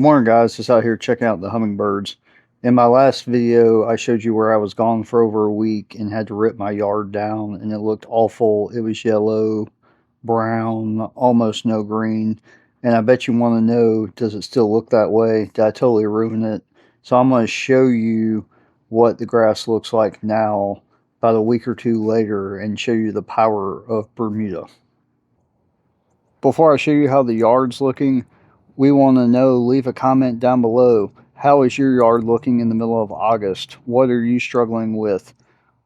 Good morning, guys. Just out here checking out the hummingbirds. In my last video, I showed you where I was gone for over a week and had to rip my yard down, and it looked awful. It was yellow, brown, almost no green. And I bet you want to know, does it still look that way? Did I totally ruin it? So I'm going to show you what the grass looks like now, about a week or two later, and show you the power of Bermuda. Before I show you how the yard's looking, we want to know, leave a comment down below. How is your yard looking in the middle of August? What are you struggling with?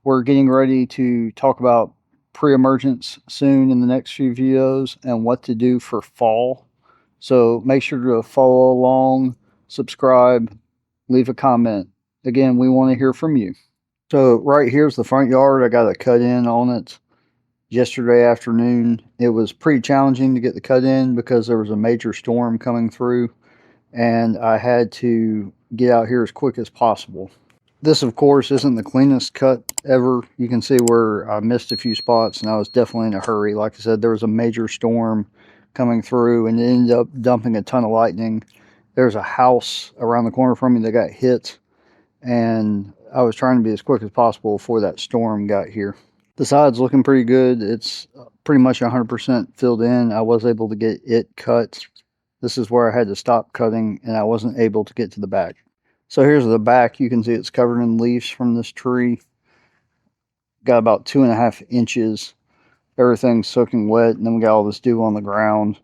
We're getting ready to talk about pre-emergence soon in the next few videos and what to do for fall. So make sure to follow along, subscribe, leave a comment. Again, we want to hear from you. So right here's the front yard. I got a cut in on it yesterday afternoon. It was pretty challenging to get the cut in because there was a major storm coming through, and I had to get out here as quick as possible. This, of course, isn't the cleanest cut ever. You can see where I missed a few spots, and I was definitely in a hurry. Like I said, there was a major storm coming through, and it ended up dumping a ton of lightning. There's a house around the corner from me that got hit, and I was trying to be as quick as possible before that storm got here. The side's looking pretty good. It's pretty much 100% filled in. I was able to get it cut. This is where I had to stop cutting, and I wasn't able to get to the back. So here's the back. You can see it's covered in leaves from this tree. Got about 2.5 inches. Everything's soaking wet, and then we got all this dew on the ground.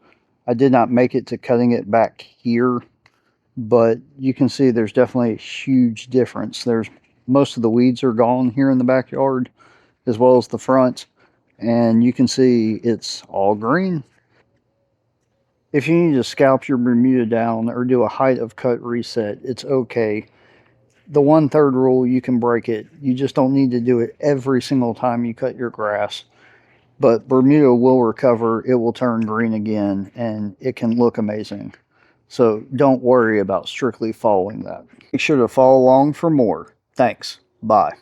I did not make it to cutting it back here, but you can see there's definitely a huge difference. Most of the weeds are gone here in the backyard, as well as the front, and you can see it's all green. If you need to scalp your Bermuda down or do a height of cut reset, it's okay. The 1/3 rule, you can break it. You just don't need to do it every single time you cut your grass. But Bermuda will recover, it will turn green again, and it can look amazing. So don't worry about strictly following that. Make sure to follow along for more. Thanks. Bye.